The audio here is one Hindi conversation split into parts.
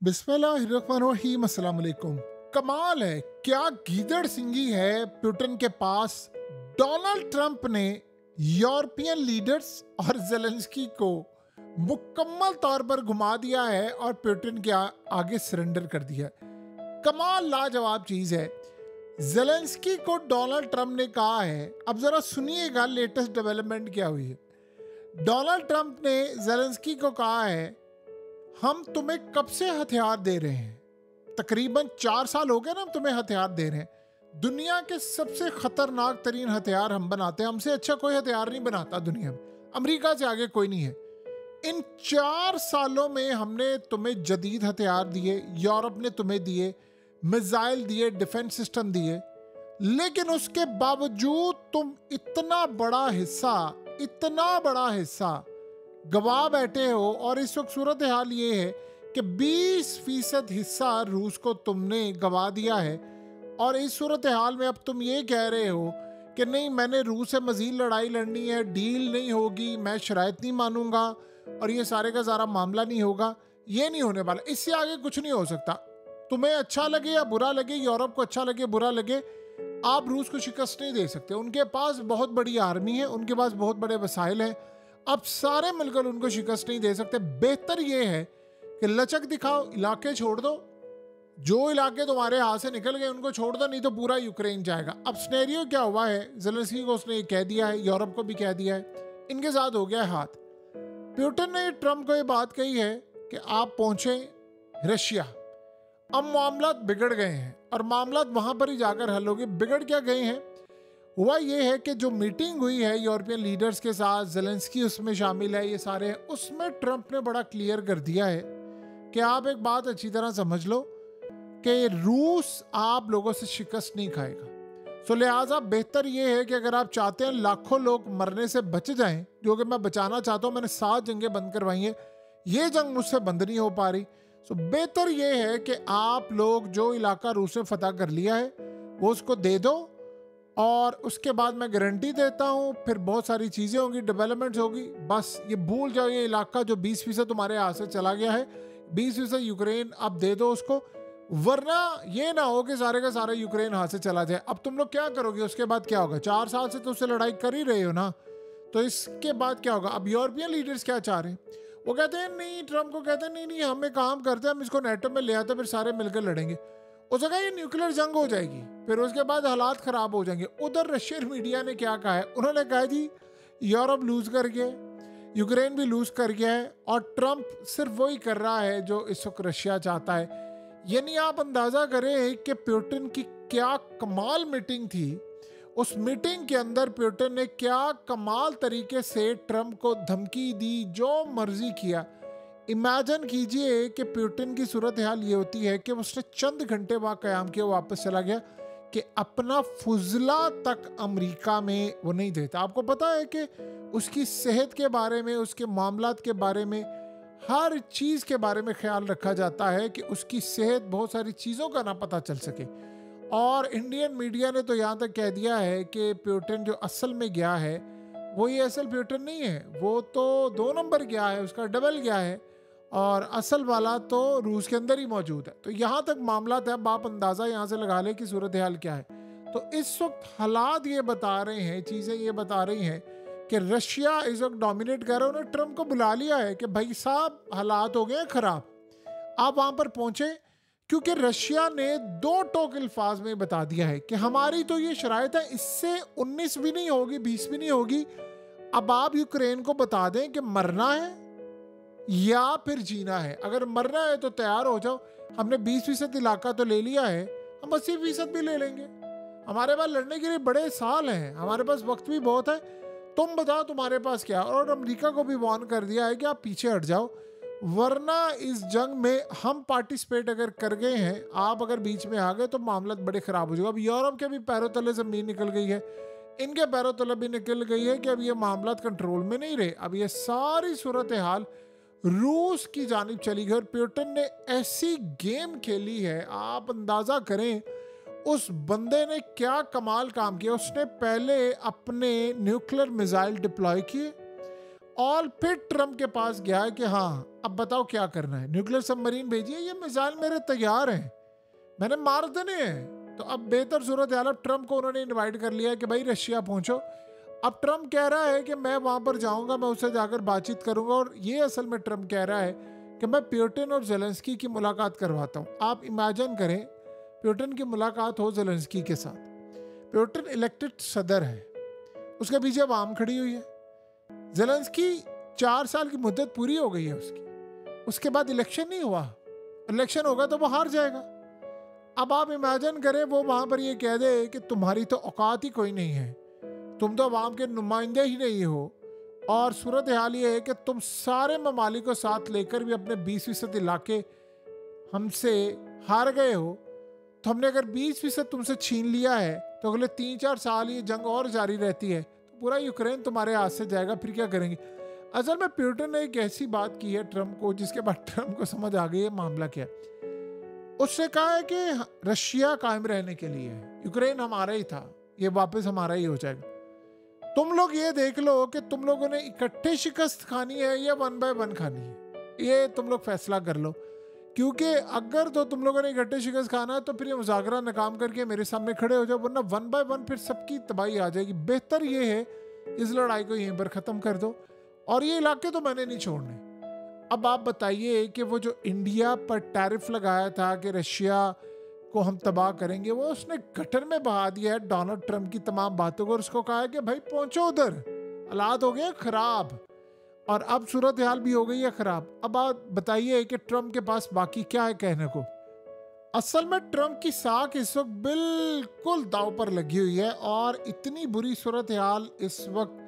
बिस्मिल्लाहिर्रहमानिर्रहीम, अस्सलाम वालेकुम। कमाल है, क्या गीदड़ सिंगी है पुतिन के पास। डोनाल्ड ट्रंप ने यूरोपियन लीडर्स और ज़ेलेंस्की को मुकम्मल तौर पर घुमा दिया है और पुतिन के आगे सरेंडर कर दिया। कमाल लाजवाब चीज़ है। ज़ेलेंस्की को डोनाल्ड ट्रंप ने कहा है, अब ज़रा सुनिएगा लेटेस्ट डेवलपमेंट क्या हुई है। डोनाल्ड ट्रंप ने ज़ेलेंस्की को कहा है, हम तुम्हें कब से हथियार दे रहे हैं, तकरीबन 4 साल हो गए ना, हम तुम्हें हथियार दे रहे हैं। दुनिया के सबसे खतरनाक तरीन हथियार हम बनाते हैं, हमसे अच्छा कोई हथियार नहीं बनाता दुनिया में, अमेरिका से आगे कोई नहीं है। इन 4 सालों में हमने तुम्हें जदीद हथियार दिए, यूरोप ने तुम्हें दिए, मिसाइल दिए, डिफेंस सिस्टम दिए, लेकिन उसके बावजूद तुम इतना बड़ा हिस्सा गवा बैठे हो। और इस वक्त सूरत हाल ये है कि 20% हिस्सा रूस को तुमने गवा दिया है। और इस सूरत हाल में अब तुम ये कह रहे हो कि नहीं, मैंने रूस से मजीद लड़ाई लड़नी है, डील नहीं होगी, मैं शराइत नहीं मानूंगा और ये सारे का सारा मामला नहीं होगा। ये नहीं होने वाला, इससे आगे कुछ नहीं हो सकता। तुम्हें अच्छा लगे या बुरा लगे, यूरोप को अच्छा लगे बुरा लगे, आप रूस को शिकस्त नहीं दे सकते। उनके पास बहुत बड़ी आर्मी है, उनके पास बहुत बड़े वसाइल हैं, अब सारे मिलकर उनको शिकस्त नहीं दे सकते। बेहतर ये है कि लचक दिखाओ, इलाके छोड़ दो, जो इलाके तुम्हारे हाथ से निकल गए उनको छोड़ दो, नहीं तो पूरा यूक्रेन जाएगा। अब सिनेरियो क्या हुआ है, ज़ेलेंस्की को उसने कह दिया है, यूरोप को भी कह दिया है, इनके साथ हो गया है हाथ। पुतिन ने ट्रंप को ये बात कही है कि आप पहुंचे रशिया। अब मामलात बिगड़ गए हैं और मामलात वहां पर ही जाकर हल होंगे। बिगड़ क्या गए हैं, हुआ ये है कि जो मीटिंग हुई है यूरोपियन लीडर्स के साथ, ज़ेलेंस्की उसमें शामिल है, ये सारे हैं, उसमें ट्रंप ने बड़ा क्लियर कर दिया है कि आप एक बात अच्छी तरह समझ लो कि रूस आप लोगों से शिकस्त नहीं खाएगा। सो लिहाजा बेहतर ये है कि अगर आप चाहते हैं लाखों लोग मरने से बच जाएं, जो कि मैं बचाना चाहता हूं, मैंने 7 जंगें बंद करवाई हैं, ये जंग मुझसे बंद नहीं हो पा रही। सो बेहतर ये है कि आप लोग जो इलाका रूस ने फतह कर लिया है वो उसको दे दो, और उसके बाद मैं गारंटी देता हूँ फिर बहुत सारी चीज़ें होंगी, डेवलपमेंट्स होगी। बस ये भूल जाओ, ये इलाका जो 20% तुम्हारे हाथ से चला गया है, 20% यूक्रेन अब दे दो उसको, वरना ये ना हो कि सारे का सारा यूक्रेन हाथ से चला जाए। अब तुम लोग क्या करोगे, उसके बाद क्या होगा? 4 साल से तो उससे लड़ाई कर ही रहे हो ना, तो इसके बाद क्या होगा? अब यूरोपियन लीडर्स क्या चाह रहे हैं, वो कहते हैं नहीं, ट्रंप को कहते हैं नहीं नहीं, हम एक काम करते हैं, हम इसको नेटो में ले आते, फिर सारे मिलकर लड़ेंगे। उसने कहा ये न्यूक्लियर जंग हो जाएगी, फिर उसके बाद हालात खराब हो जाएंगे। उधर रशियन मीडिया ने क्या कहा है, उन्होंने कहा जी यूरोप लूज कर गया, यूक्रेन भी लूज कर गया है, और ट्रंप सिर्फ वही कर रहा है जो इस वक्त रशिया चाहता है। यानी आप अंदाजा करें कि पुतिन की क्या कमाल मीटिंग थी। उस मीटिंग के अंदर पुतिन ने क्या कमाल तरीके से ट्रंप को धमकी दी, जो मर्जी किया। इमेजिन कीजिए कि पुतिन की सूरत हाल ये होती है कि उसने चंद घंटे वहाँ क़याम किया, वापस चला गया, कि अपना फुजला तक अमेरिका में वो नहीं देता। आपको पता है कि उसकी सेहत के बारे में, उसके मामलात के बारे में, हर चीज़ के बारे में ख्याल रखा जाता है कि उसकी सेहत, बहुत सारी चीज़ों का ना पता चल सके। और इंडियन मीडिया ने तो यहाँ तक कह दिया है कि पुतिन जो असल में गया है वो ये असल पुतिन नहीं है, वो तो 2 नंबर गया है, उसका डबल गया है, और असल वाला तो रूस के अंदर ही मौजूद है। तो यहाँ तक मामला है। अब आप अंदाज़ा यहाँ से लगा लें कि सूरत हाल क्या है। तो इस वक्त हालात ये बता रहे हैं, चीज़ें ये बता रही हैं कि रशिया इस वक्त डोमिनेट कर रहा है। उन्होंने ट्रंप को बुला लिया है कि भाई साहब हालात हो गए हैं ख़राब, आप वहाँ पर पहुँचे, क्योंकि रशिया ने 2 टोक अल्फाज में बता दिया है कि हमारी तो ये शराइत है, इससे 19 भी नहीं होगी, 20 भी नहीं होगी। अब आप यूक्रेन को बता दें कि मरना है या फिर जीना है। अगर मरना है तो तैयार हो जाओ, हमने 20% इलाका तो ले लिया है, हम 80% भी ले लेंगे, हमारे पास लड़ने के लिए बड़े साल हैं, हमारे पास वक्त भी बहुत है, तुम बताओ तुम्हारे पास क्या। और अमेरिका को भी वार्न कर दिया है कि आप पीछे हट जाओ, वरना इस जंग में हम पार्टिसिपेट अगर कर गए हैं, आप अगर बीच में आ गए तो मामला बड़े ख़राब हो जाएगा। अब यूरोप के भी पैरों तले ज़मीन निकल गई है, इनके पैरों तले भी निकल गई है कि अब ये मामला कंट्रोल में नहीं रहे। अब ये सारी सूरत हाल रूस की जानिब चली गई और पुतिन ने ऐसी गेम खेली है, आप अंदाज़ा करें उस बंदे ने क्या कमाल काम किया। उसने पहले अपने न्यूक्लियर मिसाइल डिप्लॉय किए, और फिर ट्रम्प के पास गया है कि हाँ अब बताओ क्या करना है, न्यूक्लियर सबमरीन भेजिए, ये मिसाइल मेरे तैयार हैं, मैंने मार देने हैं। तो अब बेहतर सूरत हाल, अब ट्रम्प को उन्होंने इनवाइट कर लिया है कि भाई रशिया पहुंचो। अब ट्रम्प कह रहा है कि मैं वहां पर जाऊंगा, मैं उससे जाकर बातचीत करूंगा। और ये असल में ट्रम्प कह रहा है कि मैं पुतिन और ज़ेलेंस्की की मुलाकात करवाता हूँ। आप इमेजिन करें पुतिन की मुलाकात हो ज़ेलेंस्की के साथ। पुतिन इलेक्टेड सदर है, उसके पीछे आवाम खड़ी हुई है। ज़ेलेंस्की 4 साल की मुद्दत पूरी हो गई है उसकी, उसके बाद इलेक्शन नहीं हुआ, इलेक्शन होगा तो वो हार जाएगा। अब आप इमेजिन करें वो वहां पर ये कह दे कि तुम्हारी तो औकात ही कोई नहीं है, तुम तो अवाम के नुमाइंदे ही नहीं हो, और सूरत हाल ये है कि तुम सारे ममालिक को साथ लेकर भी अपने 20% इलाके हमसे हार गए हो। तो हमने अगर 20% तुमसे छीन लिया है तो अगले 3-4 साल ये जंग और जारी रहती है तो पूरा यूक्रेन तुम्हारे हाथ से जाएगा, फिर क्या करेंगे। असल में पुतिन ने एक ऐसी बात की है ट्रम्प को, जिसके बाद ट्रम्प को समझ आ गई है मामला क्या। उसने कहा है कि रशिया कायम रहने के लिए यूक्रेन हमारा ही था, ये वापस हमारा ही हो जाएगा। तुम लोग ये देख लो कि तुम लोगों ने इकट्ठे शिकस्त खानी है या 1 बाय 1 खानी है, ये तुम लोग फैसला कर लो। क्योंकि अगर तो तुम लोगों ने इकट्ठे शिकस्त खाना है तो फिर ये मुज़ाकरा नाकाम करके मेरे सामने खड़े हो जाओ, वरना 1 बाय 1 फिर सबकी तबाही आ जाएगी। बेहतर ये है इस लड़ाई को यहीं पर ख़त्म कर दो, और ये इलाके तो मैंने नहीं छोड़ने। अब आप बताइए कि वो जो इंडिया पर टैरिफ लगाया था कि रशिया को हम तबाह करेंगे, वो उसने गटर में बहा दिया है डोनाल्ड ट्रम्प की तमाम बातों को, और उसको कहा है कि भाई पहुंचो उधर, हालात हो गए खराब, और अब सूरत हाल भी हो गई है खराब। अब आप बताइए कि ट्रम्प के पास बाकी क्या है कहने को। असल में ट्रम्प की साख इस वक्त बिल्कुल दाव पर लगी हुई है, और इतनी बुरी सूरत हाल इस वक्त,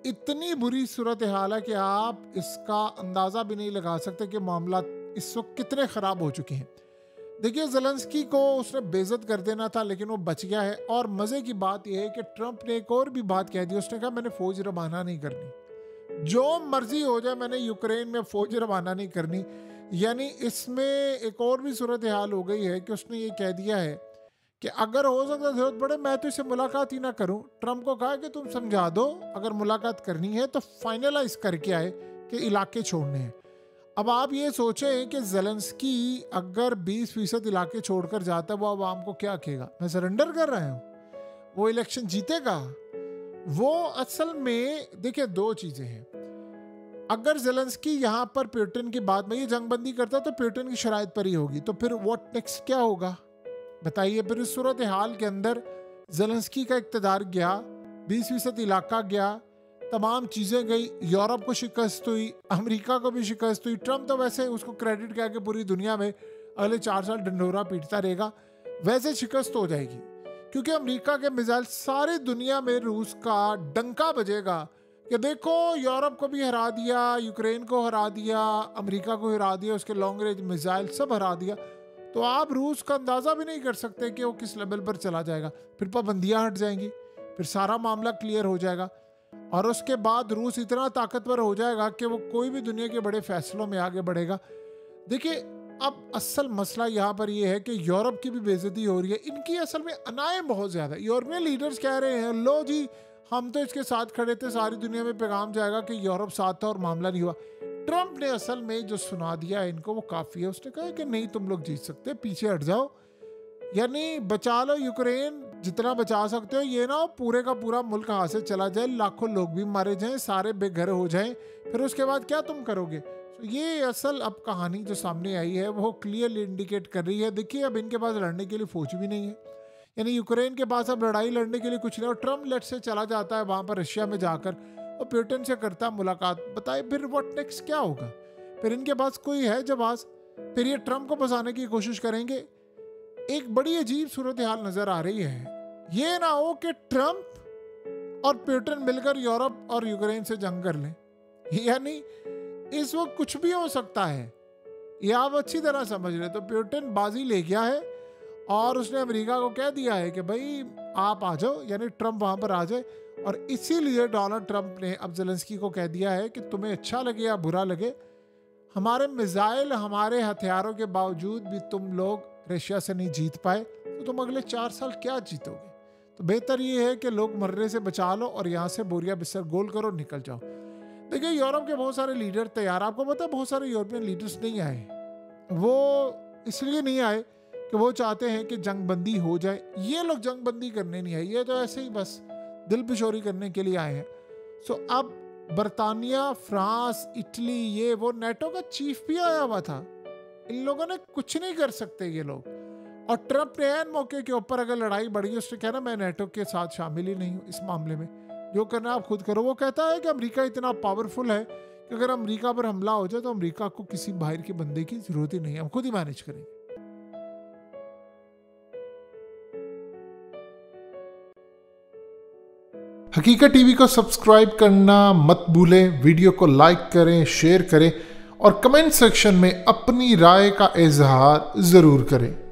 इतनी बुरी सूरत हाल है कि आप इसका अंदाजा भी नहीं लगा सकते कि मामला इस वक्त कितने खराब हो चुके हैं। देखिए ज़ेलेंस्की को उसने बेइज्जत कर देना था, लेकिन वो बच गया है। और मज़े की बात यह है कि ट्रम्प ने एक और भी बात कह दी, उसने कहा मैंने फौज रवाना नहीं करनी, जो मर्जी हो जाए मैंने यूक्रेन में फौज रवाना नहीं करनी। यानी इसमें एक और भी सूरत हाल हो गई है कि उसने ये कह दिया है कि अगर हो सकता जरूरत पड़े मैं तो इससे मुलाकात ही ना करूं। ट्रम्प को कहा कि तुम समझा दो, अगर मुलाकात करनी है तो फाइनलाइज करके आए कि इलाके छोड़ने हैं। अब आप ये सोचें कि ज़ेलेंस्की अगर 20% इलाके छोड़कर जाता है, वो आवाम को क्या कहेगा, मैं सरेंडर कर रहा हूँ, वो इलेक्शन जीतेगा। वो असल में देखिए 2 चीज़ें हैं। अगर ज़ेलेंस्की यहाँ पर पुतिन की बात में ये जंगबंदी करता तो पुतिन की शराइत पर ही होगी, तो फिर व्हाट नेक्स्ट क्या होगा बताइए। फिर इस सूरत हाल के अंदर ज़ेलेंस्की का इक़्तिदार गया, 20% इलाका गया, तमाम चीज़ें गई, यूरोप को शिकस्त हुई, अमेरिका को भी शिकस्त हुई। ट्रम्प तो वैसे उसको क्रेडिट क्या कि पूरी दुनिया में अगले 4 साल डंडोरा पीटता रहेगा, वैसे शिकस्त हो जाएगी, क्योंकि अमेरिका के मिसाइल सारी दुनिया में रूस का डंका बजेगा कि देखो यूरोप को भी हरा दिया, यूक्रेन को हरा दिया, अमेरिका को हरा दिया, उसके लॉन्ग रेंज मिसाइल सब हरा दिया। तो आप रूस का अंदाज़ा भी नहीं कर सकते कि वो किस लेवल पर चला जाएगा। फिर पाबंदियाँ हट जाएंगी, फिर सारा मामला क्लियर हो जाएगा, और उसके बाद रूस इतना ताकतवर हो जाएगा कि वो कोई भी दुनिया के बड़े फैसलों में आगे बढ़ेगा। देखिए अब असल मसला यहाँ पर ये है कि यूरोप की भी बेइज्जती हो रही है, इनकी असल में अनाएं बहुत ज़्यादा। यूरोपियन लीडर्स कह रहे हैं लो जी हम तो इसके साथ खड़े थे, सारी दुनिया में पैगाम जाएगा कि यूरोप साथ था और मामला नहीं हुआ। ट्रम्प ने असल में जो सुना दिया है इनको वो काफ़ी है। उसने कहा कि नहीं तुम लोग जीत सकते, पीछे हट जाओ, यानी बचा लो यूक्रेन जितना बचा सकते हो, ये ना पूरे का पूरा मुल्क हाथ से चला जाए, लाखों लोग भी मारे जाएं, सारे बेघर हो जाएं, फिर उसके बाद क्या तुम करोगे। तो ये असल अब कहानी जो सामने आई है वो क्लियरली इंडिकेट कर रही है। देखिए अब इनके पास लड़ने के लिए फौज भी नहीं है, यानी यूक्रेन के पास अब लड़ाई लड़ने के लिए कुछ नहीं। और ट्रम्प लेट से चला जाता है वहाँ पर रशिया में जाकर और पुतिन से करता है मुलाकात, बताए फिर व्हाट नेक्स्ट क्या होगा। फिर इनके पास कोई है जवाब, फिर ये ट्रम्प को फंसाने की कोशिश करेंगे। एक बड़ी अजीब सूरत हाल नजर आ रही है। ये ना हो कि ट्रम्प और पुतिन मिलकर यूरोप और यूक्रेन से जंग कर लें, यानी इस वक्त कुछ भी हो सकता है, ये आप अच्छी तरह समझ रहे। तो पुतिन बाजी ले गया है और उसने अमेरिका को कह दिया है कि भाई आप आ जाओ, यानी ट्रम्प वहां पर आ जाए। और इसीलिए डोनाल्ड ट्रम्प ने अब ज़ेलेंस्की को कह दिया है कि तुम्हें अच्छा लगे या बुरा लगे, हमारे मिसाइल हमारे हथियारों के बावजूद भी तुम लोग रशिया से नहीं जीत पाए, तो तुम अगले 4 साल क्या जीतोगे। तो बेहतर ये है कि लोग मरने से बचा लो और यहाँ से बोरिया बिस्तर गोल करो, निकल जाओ। देखिए यूरोप के बहुत सारे लीडर तैयार, आपको पता है बहुत सारे यूरोपियन लीडर्स नहीं आए। वो इसलिए नहीं आए कि वो चाहते हैं कि जंग बंदी हो जाए। ये लोग जंग बंदी करने नहीं आए, ये तो ऐसे ही बस दिल पिशोरी करने के लिए आए हैं। सो अब बरतानिया, फ्रांस, इटली, ये वो नेटो का चीफ भी आया हुआ था। इन लोगों ने कुछ नहीं कर सकते ये लोग। और ट्रंप ने एन मौके के ऊपर अगर लड़ाई बढ़ी, उसने कहना मैं नेटो के साथ शामिल ही नहीं हूँ इस मामले में, जो करना आप खुद करो। वो कहता है कि अमेरिका इतना पावरफुल है कि अगर अमेरिका पर हमला हो जाए तो अमेरिका को किसी बाहर के बंदे की जरूरत ही नहीं है, हम खुद ही मैनेज करेंगे। हकीकत टीवी को सब्सक्राइब करना मत भूलें, वीडियो को लाइक करें, शेयर करें और कमेंट सेक्शन में अपनी राय का इजहार जरूर करें।